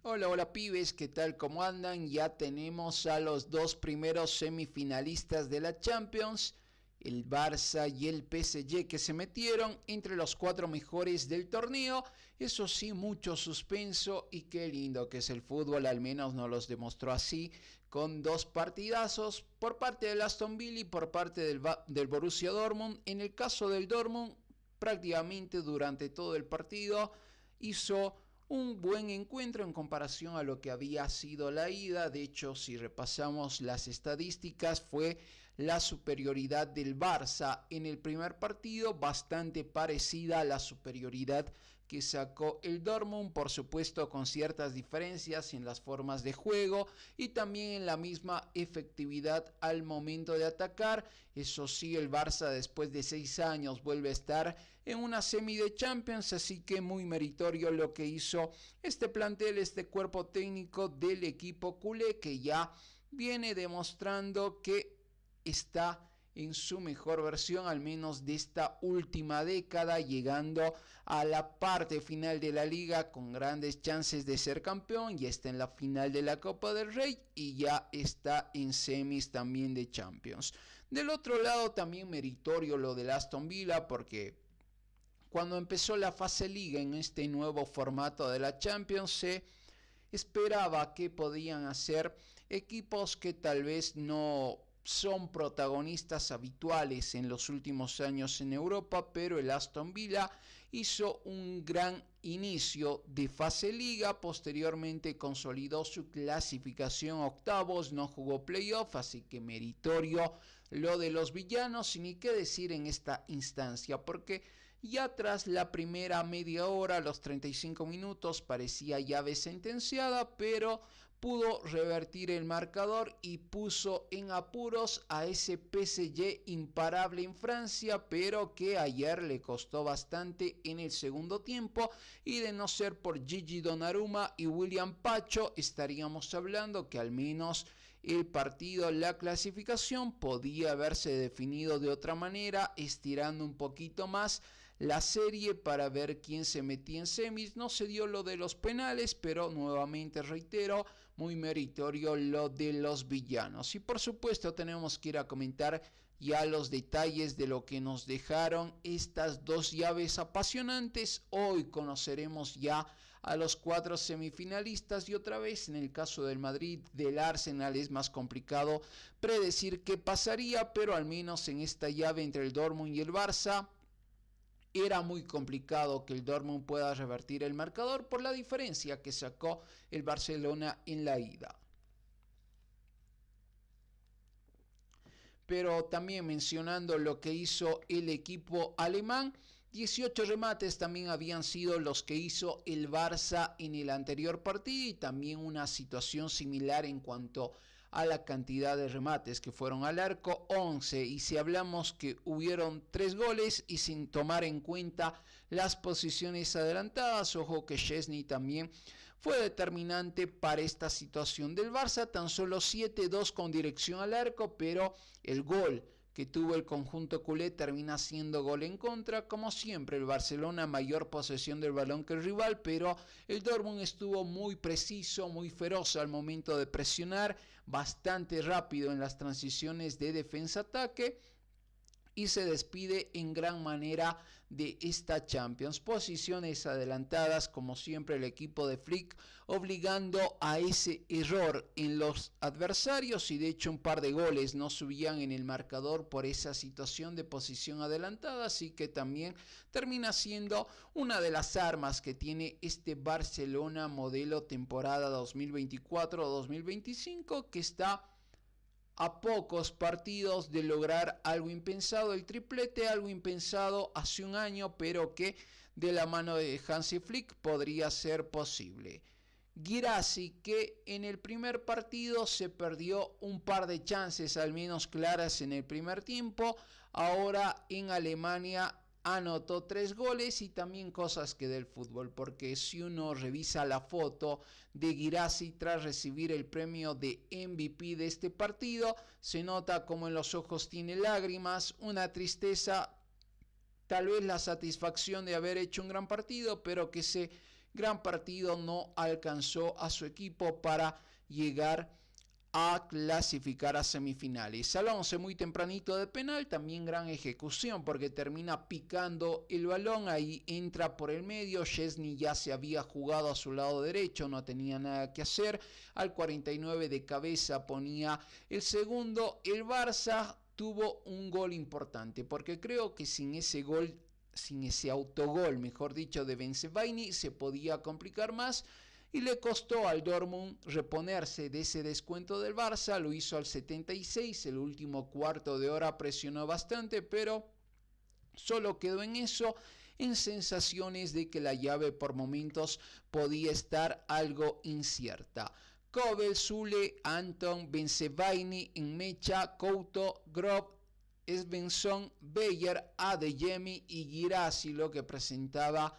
Hola, hola pibes, ¿qué tal? ¿Cómo andan? Ya tenemos a los dos primeros semifinalistas de la Champions, el Barça y el PSG, que se metieron entre los cuatro mejores del torneo. Eso sí, mucho suspenso y qué lindo que es el fútbol, al menos nos los demostró así, con dos partidazos por parte del Aston Villa y por parte del Borussia Dortmund. En el caso del Dortmund, prácticamente durante todo el partido hizo un buen encuentro en comparación a lo que había sido la ida. De hecho, si repasamos las estadísticas, fue la superioridad del Barça en el primer partido, bastante parecida a la superioridad que sacó el Dortmund, por supuesto con ciertas diferencias en las formas de juego y también en la misma efectividad al momento de atacar. Eso sí, el Barça después de 6 años vuelve a estar en una semi de Champions, así que muy meritorio lo que hizo este plantel, este cuerpo técnico del equipo culé, que ya viene demostrando que está en su mejor versión, al menos de esta última década, llegando a la parte final de la liga con grandes chances de ser campeón. Ya está en la final de la Copa del Rey y ya está en semis también de Champions. Del otro lado también meritorio lo del Aston Villa, porque cuando empezó la fase liga en este nuevo formato de la Champions, se esperaba que podían hacer equipos que tal vez no son protagonistas habituales en los últimos años en Europa, pero el Aston Villa hizo un gran inicio de fase liga, posteriormente consolidó su clasificación a octavos, no jugó playoff, así que meritorio lo de los villanos, y ni qué decir en esta instancia, porque ya tras la primera media hora, los 35 minutos, parecía llave sentenciada, pero pudo revertir el marcador y puso en apuros a ese PSG imparable en Francia, pero que ayer le costó bastante en el segundo tiempo, y de no ser por Gigi Donnarumma y William Pacho, estaríamos hablando que al menos el partido, la clasificación, podía haberse definido de otra manera, estirando un poquito más la serie para ver quién se metía en semis. No se dio lo de los penales, pero nuevamente reitero, muy meritorio lo de los villanos. Y por supuesto tenemos que ir a comentar ya los detalles de lo que nos dejaron estas dos llaves apasionantes. Hoy conoceremos ya a los cuatro semifinalistas, y otra vez en el caso del Madrid, del Arsenal, es más complicado predecir qué pasaría, pero al menos en esta llave entre el Dortmund y el Barça era muy complicado que el Dortmund pueda revertir el marcador por la diferencia que sacó el Barcelona en la ida. Pero también mencionando lo que hizo el equipo alemán, 18 remates también habían sido los que hizo el Barça en el anterior partido, y también una situación similar en cuanto a la cantidad de remates que fueron al arco, 11. Y si hablamos que hubieron 3 goles y sin tomar en cuenta las posiciones adelantadas, ojo que Szczęsny también fue determinante para esta situación del Barça, tan solo 7-2 con dirección al arco, pero el gol que tuvo el conjunto culé termina siendo gol en contra. Como siempre, el Barcelona mayor posesión del balón que el rival, pero el Dortmund estuvo muy preciso, muy feroz al momento de presionar, bastante rápido en las transiciones de defensa-ataque, y se despide en gran manera de esta Champions. Posiciones adelantadas, como siempre, el equipo de Flick obligando a ese error en los adversarios, y de hecho un par de goles no subían en el marcador por esa situación de posición adelantada, así que también termina siendo una de las armas que tiene este Barcelona modelo temporada 2024-2025, que está a pocos partidos de lograr algo impensado, el triplete, algo impensado hace un año, pero que de la mano de Hansi Flick podría ser posible. Guirassy, que en el primer partido se perdió un par de chances al menos claras en el primer tiempo, ahora en Alemania anotó 3 goles, y también cosas que del fútbol, porque si uno revisa la foto de Guirassy tras recibir el premio de MVP de este partido, se nota como en los ojos tiene lágrimas, una tristeza, tal vez la satisfacción de haber hecho un gran partido, pero que se gran partido, no alcanzó a su equipo para llegar a clasificar a semifinales. Alonso muy tempranito de penal, también gran ejecución porque termina picando el balón, ahí entra por el medio, Szczęsny ya se había jugado a su lado derecho, no tenía nada que hacer, al 49 de cabeza ponía el segundo. El Barça tuvo un gol importante porque creo que sin ese gol, sin ese autogol, mejor dicho, de Bensebaini, se podía complicar más. Y le costó al Dortmund reponerse de ese descuento del Barça, lo hizo al 76, el último cuarto de hora presionó bastante, pero solo quedó en eso, en sensaciones de que la llave por momentos podía estar algo incierta. Kobel, Zule, Anton, Bensebaini, Nmecha, Couto, Grob, Svensson, Beyer, Adeyemi y Guirassy, lo que presentaba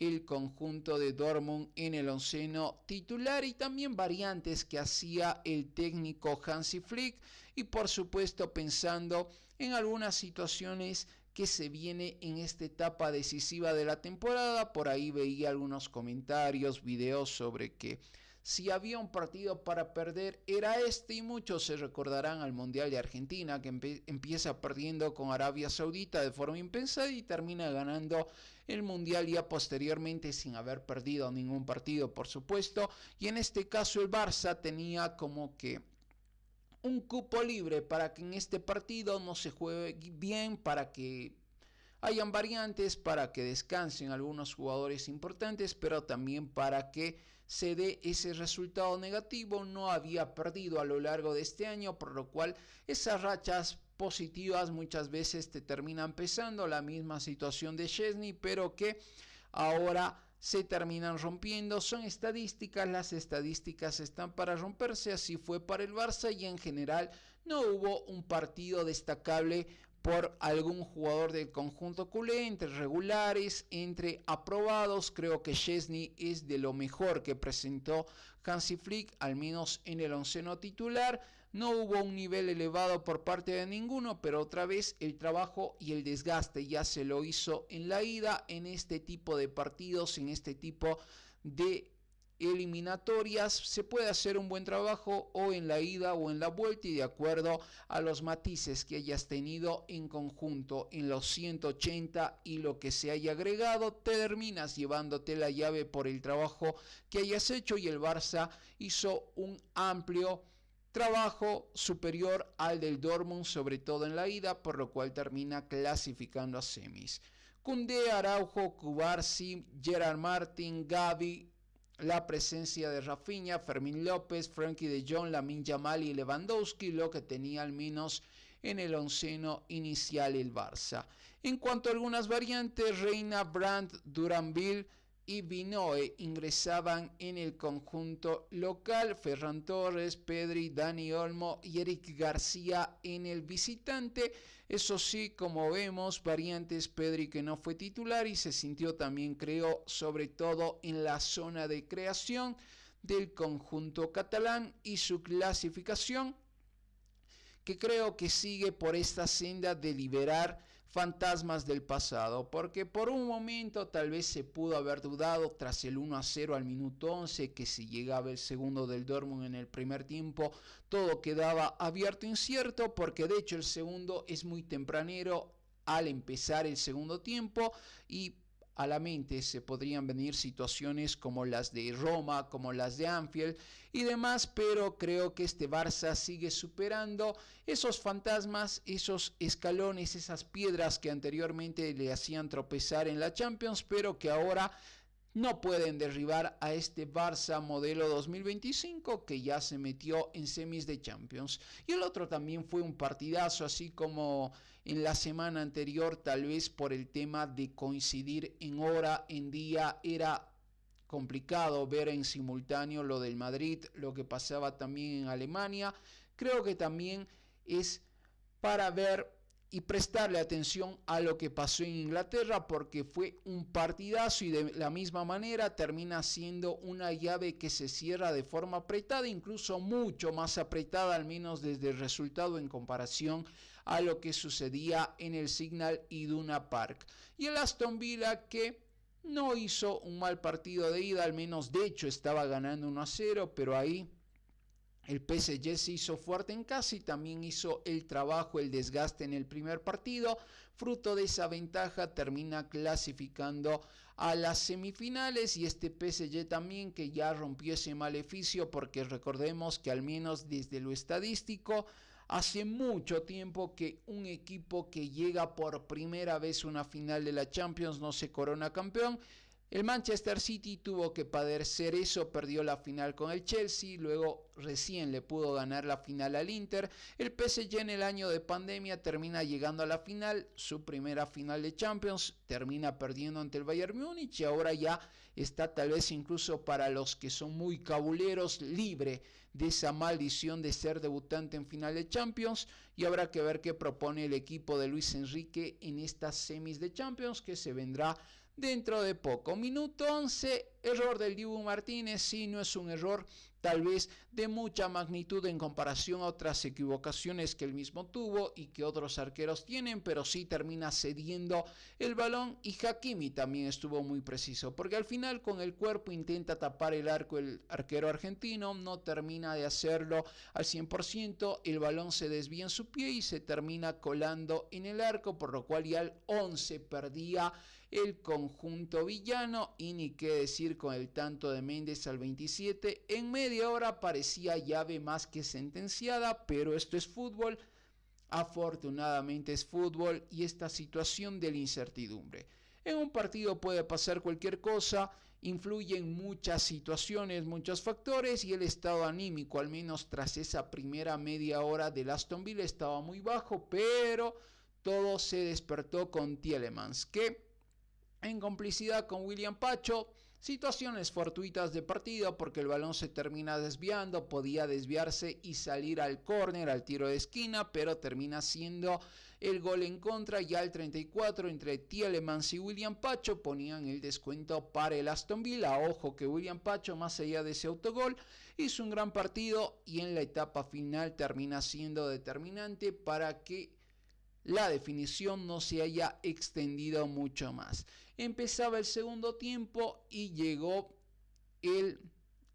el conjunto de Dortmund en el onceno titular, y también variantes que hacía el técnico Hansi Flick, y por supuesto pensando en algunas situaciones que se viene en esta etapa decisiva de la temporada. Por ahí veía algunos comentarios, videos sobre que si había un partido para perder era este, y muchos se recordarán al Mundial de Argentina, que empieza perdiendo con Arabia Saudita de forma impensada y termina ganando el Mundial ya posteriormente sin haber perdido ningún partido, por supuesto. Y en este caso el Barça tenía como que un cupo libre para que en este partido no se juegue bien, para que hayan variantes, para que descansen algunos jugadores importantes, pero también para que se dé ese resultado negativo. No había perdido a lo largo de este año, por lo cual esas rachas positivas muchas veces te terminan pesando. La misma situación de Szczęsny, pero que ahora se terminan rompiendo. Son estadísticas, las estadísticas están para romperse, así fue para el Barça, y en general no hubo un partido destacable por algún jugador del conjunto culé, entre regulares, entre aprobados. Creo que Szczęsny es de lo mejor que presentó Hansi Flick, al menos en el onceno titular. No hubo un nivel elevado por parte de ninguno, pero otra vez el trabajo y el desgaste ya se lo hizo en la ida, en este tipo de partidos, en este tipo de eliminatorias. Se puede hacer un buen trabajo o en la ida o en la vuelta, y de acuerdo a los matices que hayas tenido en conjunto en los 180 y lo que se haya agregado, terminas llevándote la llave por el trabajo que hayas hecho, y el Barça hizo un amplio trabajo superior al del Dortmund, sobre todo en la ida, por lo cual termina clasificando a semis. Koundé, Araujo, Cubarsí, Gerard Martin, Gavi, la presencia de Rafinha, Fermín López, Frenkie de Jong, Lamine Yamal y Lewandowski, lo que tenía al menos en el onceno inicial el Barça. En cuanto a algunas variantes, Reina, Brandt, Duranville y Vinoe ingresaban en el conjunto local, Ferran Torres, Pedri, Dani Olmo y Eric García en el visitante. Eso sí, como vemos, variantes, Pedri que no fue titular y se sintió también, creo, sobre todo en la zona de creación del conjunto catalán, y su clasificación, que creo que sigue por esta senda de liberar fantasmas del pasado, porque por un momento tal vez se pudo haber dudado tras el 1-0 al minuto 11 que si llegaba el segundo del Dortmund en el primer tiempo todo quedaba abierto e incierto, porque de hecho el segundo es muy tempranero al empezar el segundo tiempo, y a la mente se podrían venir situaciones como las de Roma, como las de Anfield y demás, pero creo que este Barça sigue superando esos fantasmas, esos escalones, esas piedras que anteriormente le hacían tropezar en la Champions, pero que ahora no pueden derribar a este Barça modelo 2025 que ya se metió en semis de Champions. Y el otro también fue un partidazo, así como en la semana anterior, tal vez por el tema de coincidir en hora, en día, era complicado ver en simultáneo lo del Madrid, lo que pasaba también en Alemania. Creo que también es para ver y prestarle atención a lo que pasó en Inglaterra, porque fue un partidazo y de la misma manera termina siendo una llave que se cierra de forma apretada, incluso mucho más apretada, al menos desde el resultado en comparación a lo que sucedía en el Signal Iduna Park. Y el Aston Villa, que No hizo un mal partido de ida, al menos de hecho estaba ganando 1-0, pero ahí el PSG se hizo fuerte en casa y también hizo el trabajo, el desgaste en el primer partido. Fruto de esa ventaja termina clasificando a las semifinales, y este PSG también que ya rompió ese maleficio, porque recordemos que al menos desde lo estadístico hace mucho tiempo que un equipo que llega por primera vez a una final de la Champions no se corona campeón. El Manchester City tuvo que padecer eso, perdió la final con el Chelsea, luego recién le pudo ganar la final al Inter. El PSG en el año de pandemia termina llegando a la final, su primera final de Champions, termina perdiendo ante el Bayern Múnich y ahora ya está, tal vez incluso para los que son muy cabuleros, libre de esa maldición de ser debutante en final de Champions, y habrá que ver qué propone el equipo de Luis Enrique en estas semis de Champions que se vendrá dentro de poco. Minuto 11, error del Dibu Martínez. Sí, no es un error tal vez de mucha magnitud en comparación a otras equivocaciones que él mismo tuvo y que otros arqueros tienen, pero sí termina cediendo el balón, y Hakimi también estuvo muy preciso, porque al final con el cuerpo intenta tapar el arco el arquero argentino, no termina de hacerlo al 100%, el balón se desvía en su pie y se termina colando en el arco, por lo cual ya al 11 perdía el conjunto villano, y ni qué decir con el tanto de Méndez al 27. En media hora parecía llave más que sentenciada, pero esto es fútbol, afortunadamente es fútbol, y esta situación de la incertidumbre. En un partido puede pasar cualquier cosa, influyen muchas situaciones, muchos factores, y el estado anímico, al menos tras esa primera media hora del Aston Villa, estaba muy bajo, pero todo se despertó con Tielemans, que en complicidad con William Pacho, situaciones fortuitas de partido, porque el balón se termina desviando, podía desviarse y salir al córner, al tiro de esquina, pero termina siendo el gol en contra. Ya al 34, entre Tielemans y William Pacho ponían el descuento para el Aston Villa. Ojo que William Pacho, más allá de ese autogol, hizo un gran partido y en la etapa final termina siendo determinante para que la definición no se haya extendido mucho más. Empezaba el segundo tiempo y llegó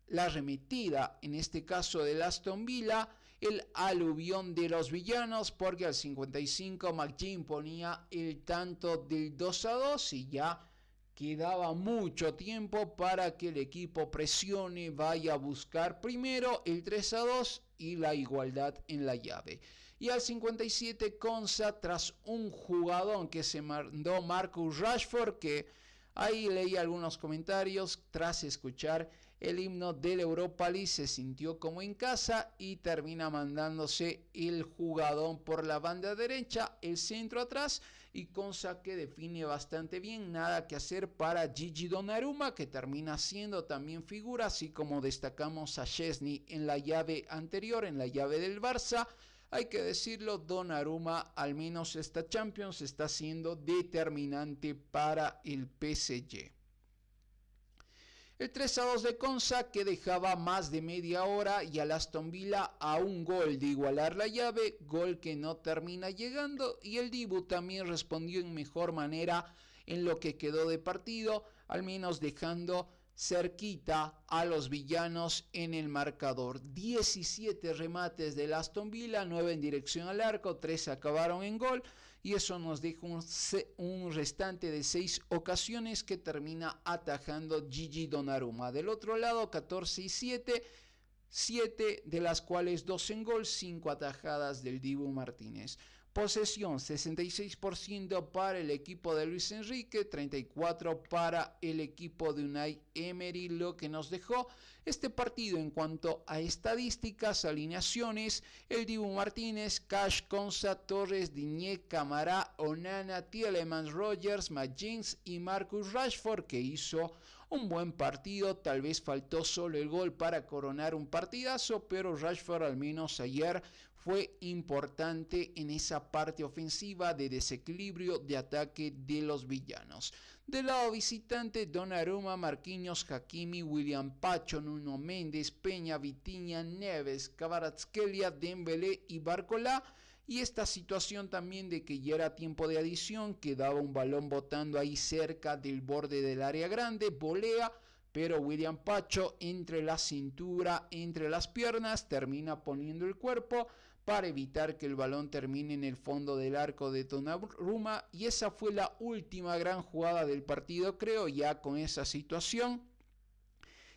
la arremetida, en este caso del Aston Villa, el aluvión de los villanos, porque al 55 McGinn ponía el tanto del 2-2 y ya quedaba mucho tiempo para que el equipo presione, vaya a buscar primero el 3-2 y la igualdad en la llave. Y al 57 Konsa, tras un jugadón que se mandó Marcus Rashford, que ahí leí algunos comentarios, tras escuchar el himno de la Europa League se sintió como en casa y termina mandándose el jugadón por la banda derecha, el centro atrás, y Konsa que define bastante bien. Nada que hacer para Gigi Donnarumma, que termina siendo también figura, así como destacamos a Szczesny en la llave anterior, en la llave del Barça. Hay que decirlo, Donnarumma, al menos esta Champions, está siendo determinante para el PSG. El 3-2 de Konsa, que dejaba más de media hora y al Aston Villa a un gol de igualar la llave, gol que no termina llegando, y el Dibu también respondió en mejor manera en lo que quedó de partido, al menos dejando cerquita a los villanos en el marcador. 17 remates del Aston Villa, 9 en dirección al arco, 3 acabaron en gol, y eso nos deja un restante de 6 ocasiones que termina atajando Gigi Donnarumma. Del otro lado, 14 y 7, 7 de las cuales 2 en gol, 5 atajadas del Dibu Martínez. Posesión 66% para el equipo de Luis Enrique, 34% para el equipo de Unai Emery, lo que nos dejó este partido en cuanto a estadísticas, alineaciones: el Dibu Martínez, Cash, Konsa, Torres, Digne, Camará, Onana, Tielemans, Rogers, McGinn y Marcus Rashford, que hizo un buen partido. Tal vez faltó solo el gol para coronar un partidazo, pero Rashford al menos ayer fue importante en esa parte ofensiva de desequilibrio de ataque de los villanos. Del lado visitante, Donnarumma, Marquinhos, Hakimi, William Pacho, Nuno Méndez, Peña, Vitinha, Neves, Kvaratskhelia, Dembélé y Barcola. Y esta situación también de que ya era tiempo de adición, quedaba un balón botando ahí cerca del borde del área grande, volea, pero William Pacho entre la cintura, entre las piernas, termina poniendo el cuerpo para evitar que el balón termine en el fondo del arco de Donnarumma, y esa fue la última gran jugada del partido, creo. Ya con esa situación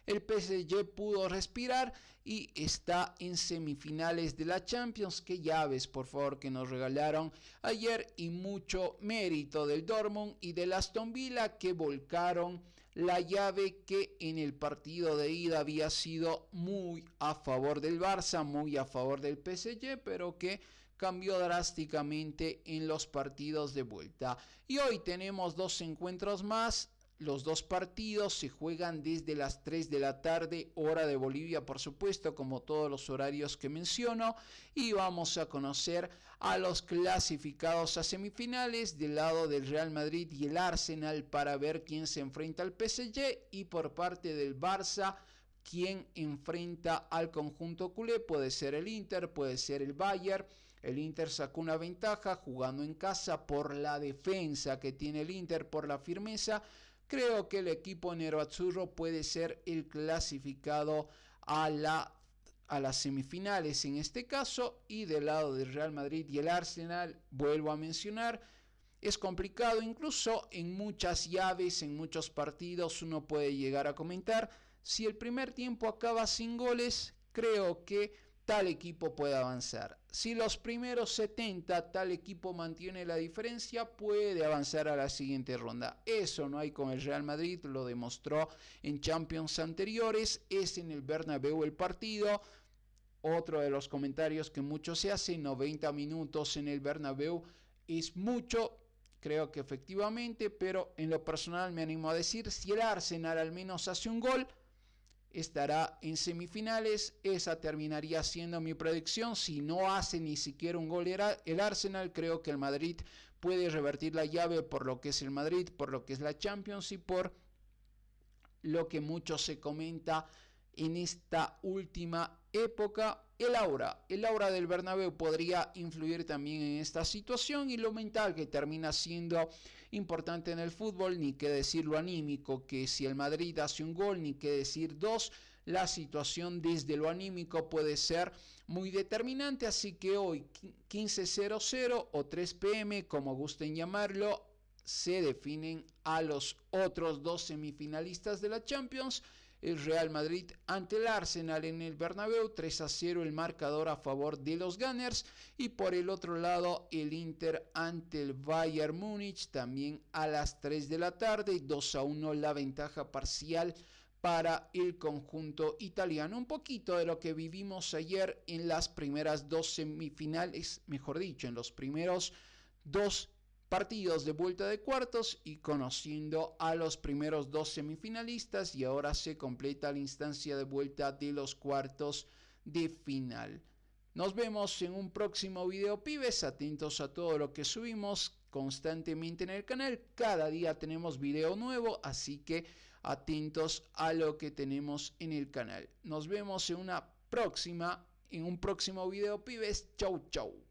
el PSG pudo respirar y está en semifinales de la Champions. Qué llaves, por favor, que nos regalaron ayer, y mucho mérito del Dortmund y del Aston Villa, que volcaron la llave que en el partido de ida había sido muy a favor del Barça, muy a favor del PSG, pero que cambió drásticamente en los partidos de vuelta. Y hoy tenemos dos encuentros más. Los dos partidos se juegan desde las 3 de la tarde, hora de Bolivia, por supuesto, como todos los horarios que menciono. Y vamos a conocer a los clasificados a semifinales del lado del Real Madrid y el Arsenal, para ver quién se enfrenta al PSG, y por parte del Barça, quién enfrenta al conjunto culé. Puede ser el Inter, puede ser el Bayern. El Inter sacó una ventaja jugando en casa por la defensa que tiene el Inter, por la firmeza. Creo que el equipo nerazzurro puede ser el clasificado a las semifinales en este caso. Y del lado del Real Madrid y el Arsenal, vuelvo a mencionar, es complicado. Incluso en muchas llaves, en muchos partidos, uno puede llegar a comentar: si el primer tiempo acaba sin goles, creo que tal equipo puede avanzar. Si los primeros 70 tal equipo mantiene la diferencia, puede avanzar a la siguiente ronda. Eso no hay con el Real Madrid, lo demostró en Champions anteriores. Es en el Bernabéu el partido. Otro de los comentarios que muchos se hacen: 90 minutos en el Bernabéu es mucho. Creo que efectivamente, pero en lo personal me animo a decir, si el Arsenal al menos hace un gol, estará en semifinales. Esa terminaría siendo mi predicción. Si no hace ni siquiera un gol el Arsenal, creo que el Madrid puede revertir la llave, por lo que es el Madrid, por lo que es la Champions y por lo que mucho se comenta en esta última época. El aura del Bernabéu podría influir también en esta situación, y lo mental, que termina siendo importante en el fútbol. Ni qué decir lo anímico, que si el Madrid hace un gol, ni qué decir dos, la situación desde lo anímico puede ser muy determinante. Así que hoy 15:00 o 3 p.m, como gusten llamarlo, se definen a los otros dos semifinalistas de la Champions. El Real Madrid ante el Arsenal en el Bernabéu, 3-0 el marcador a favor de los Gunners. Y por el otro lado, el Inter ante el Bayern Múnich, también a las 3 de la tarde, 2-1 la ventaja parcial para el conjunto italiano. Un poquito de lo que vivimos ayer en las primeras dos semifinales, mejor dicho, en los primeros dos partidos de vuelta de cuartos, y conociendo a los primeros dos semifinalistas, y ahora se completa la instancia de vuelta de los cuartos de final. Nos vemos en un próximo video, pibes. Atentos a todo lo que subimos constantemente en el canal. Cada día tenemos video nuevo, así que atentos a lo que tenemos en el canal. Nos vemos en un próximo video, pibes. Chau, chau.